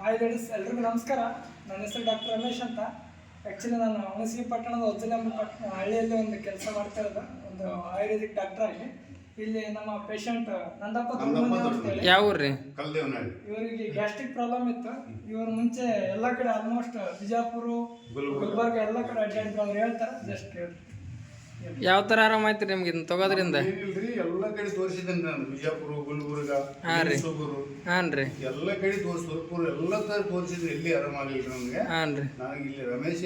Hi ladies, ಎಲ್ರಿಗೂ ನಮಸ್ಕಾರ. ನನ್ನ ಹೆಸರು ಡಾಕ್ಟರ್ ರಮೇಶ್ ಅಂತ. ಆ್ಯಕ್ಚುಲಿ ನಾನು ಹುಣಸಗಿ ಪಟ್ಟಣದ ಒಜ್ಜಲಂಬ ಹಳ್ಳಿಯಲ್ಲಿ ಒಂದು ಕೆಲಸ ಮಾಡ್ತಾ ಇರೋದು, ಒಂದು ಆಯುರ್ವೇದಿಕ್ ಡಾಕ್ಟರ್ ಆಗಿ. ಇಲ್ಲಿ ನಮ್ಮ ಪೇಷಂಟ್ ನಂದಪ್ಪ ಅಂತೇಳಿ, ಯಾವ ಊರ್ರಿ? ಇವರಿಗೆ ಗ್ಯಾಸ್ಟ್ರಿಕ್ ಪ್ರಾಬ್ಲಮ್ ಇತ್ತು. ಇವರು ಮುಂಚೆ ಎಲ್ಲ ಕಡೆ ಆಲ್ಮೋಸ್ಟ್ ಬಿಜಾಪುರ, ಗುಲ್ಬರ್ಗ ಎಲ್ಲ ಕಡೆ ಅಡ್ಡಾಡಿದ್ರು. ಅವ್ರು ಹೇಳ್ತಾರೆ, ಜಸ್ಟ್ ಕೇಳಿ. ಯಾವ ತರ ಆರಾಮ ಆಯ್ತು ನಿಮ್ಗೆ ಇದನ್ನ ತಗೋದ್ರಿಂದ? ಏನಿಲ್ರಿ, ಎಲ್ಲ ಕಡೆ ತೋರಿಸಿದ್ದೇನೆ ನಾನು. ಬಿಜಾಪುರ, ಗುಲ್ಬರ್ಗ, ಮೈಸೂರು, ಹಾನ್ರಿ, ಎಲ್ಲ ಕಡೆ ಸುರ್ಪುರ ಎಲ್ಲ ತರ ತೋರಿಸಿದ್ರೆ ಎಲ್ಲಿ ಆರಾಮಾಗಿಲ್ಲ ನಮ್ಗೆ. ಹಾನ್ರಿ, ನನಗೆ ಇಲ್ಲಿ ರಮೇಶ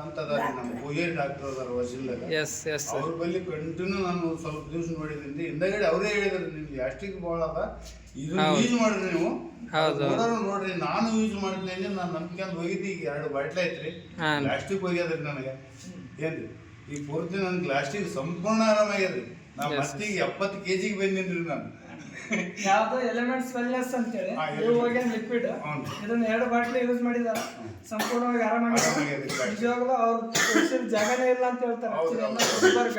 ಅಂತ ನಮ್ಮ ಪೂಜಾರಿ ಡಾಕ್ಟರ್ ಅದಾರ ವಜಿಲ್ದಾಗ. ಎಸ್ ಎಸ್ ಅವ್ರ ಬಳಿ ಕಂಟಿನ್ಯೂ ನಾನು ಸ್ವಲ್ಪ ದಿವಸ ನೋಡಿದ್ದೀನಿ. ಹಿಂದಗಡೆ ಅವರೇ ಹೇಳಿದ್ರು, ನಿಮ್ಗೆ ಗ್ಯಾಸ್ಟ್ರಿಕ್ ಭಾಳ ಅದ, ಇದನ್ನ ಯೂಸ್ ಮಾಡಿದ್ರಿ ನೀವು. ನೋಡ್ರಿ, ನಾನು ಯೂಸ್ ಮಾಡಿದ್ಮೇಲೆ ನಾನು ನಂಬಿಕೆ ಅಂತ ಹೋಗಿದ್ದೆ. ಈಗ 2 ಬಾಟ್ಲಿ ಐತ್ರಿ, ಗ್ಯಾಸ್ಟ್ರಿಕ್ ಹೋಗ್ಯದ್ರಿ ನನಗೆ. ಏನ್ರಿ ಈ ಪೂರ್ತಿ ನನ್ನ ಗ್ಯಾಸ್ಟ್ರಿಕ್ ಸಂಪೂರ್ಣ ಆರಾಮಾಗ್ಯದ್ರಿ. ನಾ ಮತ್ತೆ 70 kg ಬಂದಿನ್ರಿ ನಾನು. ಯಾವ್ದು ಎಲಿಮೆಂಟ್ಸ್ ವೆಲ್ನೆಸ್ ಅಂತೇಳಿ ಲಿಕ್ವಿಡ್, ಇದನ್ನ 2 ಬಾಟ್ಲಿ ಯೂಸ್ ಮಾಡಿದಾರ, ಸಂಪೂರ್ಣವಾಗಿ ಆರಾಮಾಗಿದೆ. ನಿಜವಾಗ್ಲೂ ಅವ್ರು ತೋರಿಸಿದ ಜಾಗನೇ ಇಲ್ಲ ಅಂತ ಹೇಳ್ತಾರೆ. ಗುಲ್ಬರ್ಗ,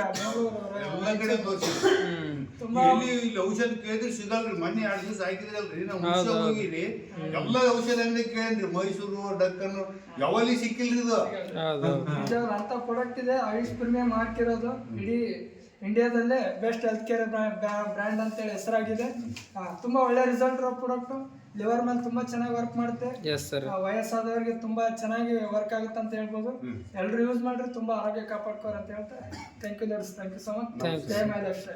ಎಲ್ಲ ಕಡೆ ತೋರಿಸಿದ್ರಿ. ಇಲ್ಲಿ ಔಷಧ ಕೇಳಿದ್ರೆ ಸಿಗಲ್ರಿ. ಮೊನ್ನೆ 2 ದಿವಸ ಹಾಕಿದ್ರಲ್ರಿ, ನಾವು ಔಷಧ ಹೋಗಿರಿ, ಎಲ್ಲ ಔಷಧ ಅಂಗಡಿ ಕೇಳಿದ್ರಿ. ಮೈಸೂರು, ಡಕ್ಕನ್ ಯಾವಲ್ಲಿ ಸಿಕ್ಕಿಲ್ರಿ ಇದು. ಅಂತ ಪ್ರಾಡಕ್ಟ್ ಇದೆ. ಆಯುಷ್ ಪ್ರೀಮಿಯಂ ಹಾಕಿರೋದು ಇಡೀ ಇಂಡಿಯಾದಲ್ಲೇ ಬೆಸ್ಟ್ ಹೆಲ್ತ್ ಕೇರ್ ಬ್ರ್ಯಾಂಡ್ ಅಂತೇಳಿ ಹೆಸರಾಗಿದೆ. ತುಂಬಾ ಒಳ್ಳೆ ರಿಸಲ್ಟ್ ಇರೋ ಪ್ರಾಡಕ್ಟ್. ಲಿವರ್ ಮೇಲೆ ತುಂಬಾ ಚೆನ್ನಾಗಿ ವರ್ಕ್ ಮಾಡುತ್ತೆ. ವಯಸ್ಸಾದವರಿಗೆ ತುಂಬಾ ಚೆನ್ನಾಗಿ ವರ್ಕ್ ಆಗುತ್ತೆ ಅಂತ ಹೇಳ್ಬೋದು. ಎಲ್ಲರೂ ಯೂಸ್ ಮಾಡ್ರಿ, ತುಂಬಾ ಆರೋಗ್ಯ ಕಾಪಾಡ್ಕೋರ ಅಂತ ಹೇಳ್ತಾರೆ. Thank you ladies, thank you so much. ಜೈ ಮಹಾರಾಷ್ಟ್ರ.